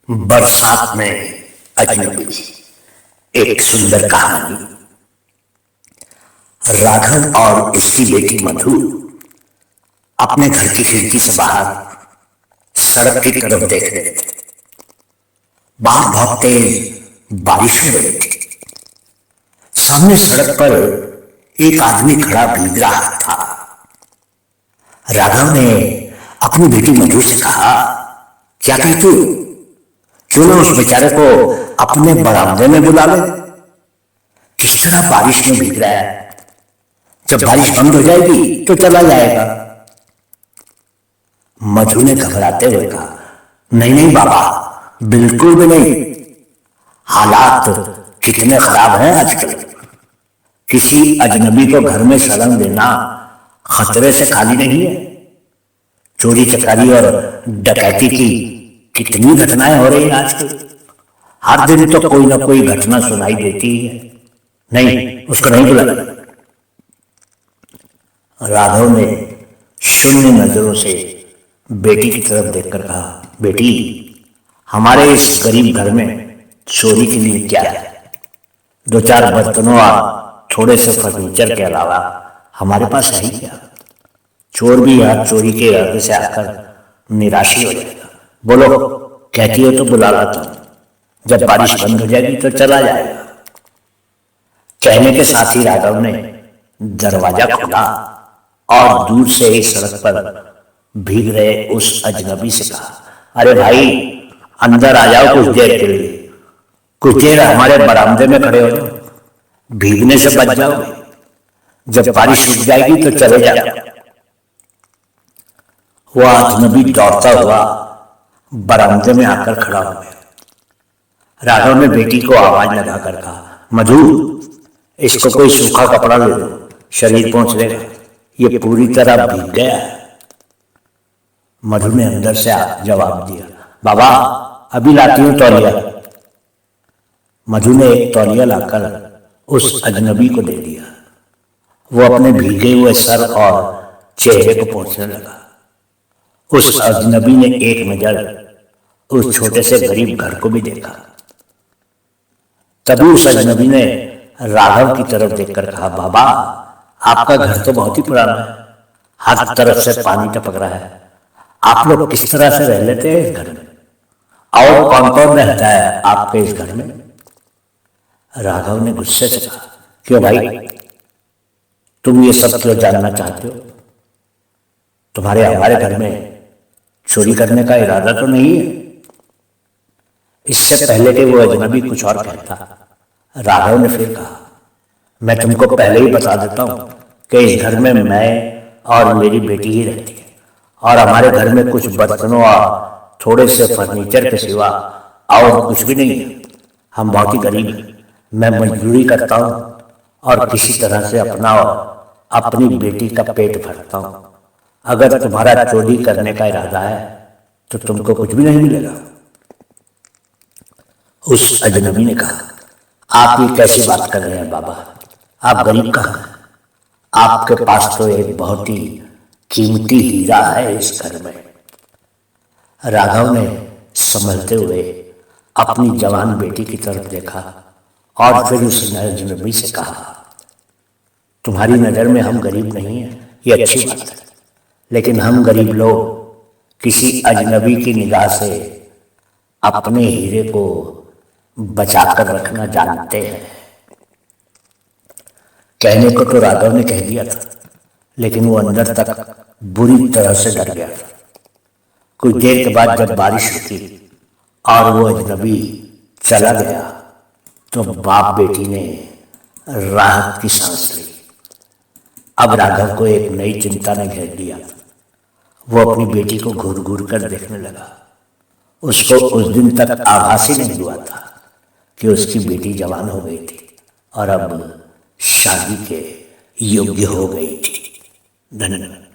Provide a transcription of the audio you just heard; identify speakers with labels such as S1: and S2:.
S1: बरसात में अजनबी। एक सुंदर कहानी। राघव और उसकी बेटी मधु अपने घर की खिड़की से बाहर सड़क की तरफ देख रहे थे। बाहर बहुत तेज बारिश हो रही थी। सामने सड़क पर एक आदमी खड़ा भीग रहा था। राघव ने अपनी बेटी मधु से कहा, क्या कहती हो, क्यों ना उस बेचारे को अपने बरामदे में बुला ले। किस तरह बारिश में भीग रहा है, जब बारिश बंद हो जाएगी तो चला जाएगा। मधु ने घबराते हुए कहा, नहीं नहीं बाबा, बिल्कुल भी नहीं। हालात कितने खराब हैं आजकल। किसी अजनबी को घर में शरण देना खतरे से खाली नहीं है। चोरी चकारी और डकैती की कितनी घटनाएं हो रही हैं आजकल। हर दिन तो कोई ना कोई घटना सुनाई देती है। नहीं, उसको नहीं बुलाना। राघव ने शून्य नजरों से बेटी की तरफ देखकर कहा, बेटी, हमारे इस गरीब घर में चोरी के लिए क्या है? दो चार बर्तनों और थोड़े से फर्नीचर के अलावा हमारे पास है ही क्या? चोर भी यहाँ चोरी के इरादे से आकर निराशी हो जाएगा। बोलो, कहती हो तो बुला लाता हूं। जब बारिश बंद हो जाएगी तो चला जाएगा। कहने के साथ ही राघव ने दरवाजा खोला और दूर से ही सड़क पर भीग रहे उस अजनबी से कहा, अरे भाई, अंदर आ जाओ कुछ देर के लिए। कुछ देर हमारे बरामदे में खड़े हो जाओ, भीगने से बच जाओगे। जब बारिश रुक जाएगी तो चले जाओ। वह अजनबी दौड़ता हुआ बरामदे में आकर खड़ा हो गया। राघव ने बेटी को आवाज लगाकर कहा, मधु, इसको कोई सूखा कपड़ा ले दो, शरीर पहुंच लेगा। ये पूरी तरह भीग गया है। मधु ने अंदर से जवाब दिया, बाबा, अभी लाती हूं तौलिया। मधु ने एक तौलिया लाकर उस अजनबी को दे दिया। वो अपने भीगे हुए सर और चेहरे को पोंछने लगा। उस अजनबी ने एक नजर उस छोटे से गरीब घर को भी देखा। तभी उस अजनबी ने राघव की तरफ देखकर कहा, बाबा, आपका घर तो बहुत ही पुराना है, हर तरफ से पानी टपक रहा है। आप लोग किस तरह से रह लेते हैं इस घर में? और कौन कौन रहता है आपके इस घर में? राघव ने गुस्से से कहा, क्यों भाई, तुम ये सब क्यों जानना चाहते हो? तुम्हारे हमारे घर में चोरी करने का इरादा तो नहीं है? इससे पहले कि वो अजनबी कुछ और कहता, राघव ने फिर कहा, मैं तुमको पहले ही बता देता हूं कि इस घर में मैं और मेरी बेटी ही रहती है, और हमारे घर में कुछ बर्तनों और थोड़े से फर्नीचर के सिवा और कुछ भी नहीं है। हम बहुत ही गरीब हैं। मैं मजदूरी करता हूं और किसी तरह से अपना और अपनी बेटी का पेट भरता हूं। अगर तुम्हारा चोरी करने का इरादा है तो तुमको कुछ भी नहीं मिलेगा। उस अजनबी ने कहा, आप ये कैसी बात कर रहे हैं बाबा? आप गरीब कहाँ हैं? आपके पास तो एक बहुत ही कीमती हीरा है इस घर में। राघव ने संभलते हुए अपनी जवान बेटी की तरफ देखा और फिर उस अजनबी से कहा, तुम्हारी नजर में हम गरीब नहीं हैं, ये अच्छी बात है, लेकिन हम गरीब लोग किसी अजनबी की निगाह से अपने हीरे को बचाकर रखना जानते हैं। कहने को तो राघव ने कह दिया था, लेकिन वो अंदर तक बुरी तरह से डर गया था। कुछ देर के बाद जब बारिश रुकी और वो अजनबी चला गया तो बाप बेटी ने राहत की सांस ली। अब राघव को एक नई चिंता ने घेर लिया। वो अपनी बेटी को घूर घूर कर देखने लगा। उसको उस दिन तक आभास ही नहीं हुआ था कि उसकी बेटी जवान हो गई थी और अब शादी के योग्य हो गई थी। धन्यवाद।